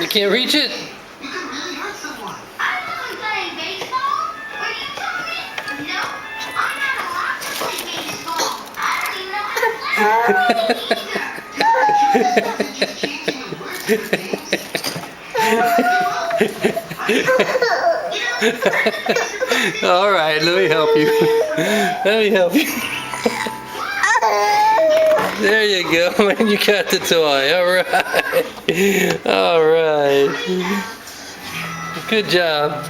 You can't reach it? You could really hurt someone. I'm only playing baseball. Are you telling me? No, I'm not allowed to play baseball. I don't even know how to play it either. Just changing the words to the names. All right, let me help you. Let me help you. There you go, man. You got the toy. All right. All right. Good job.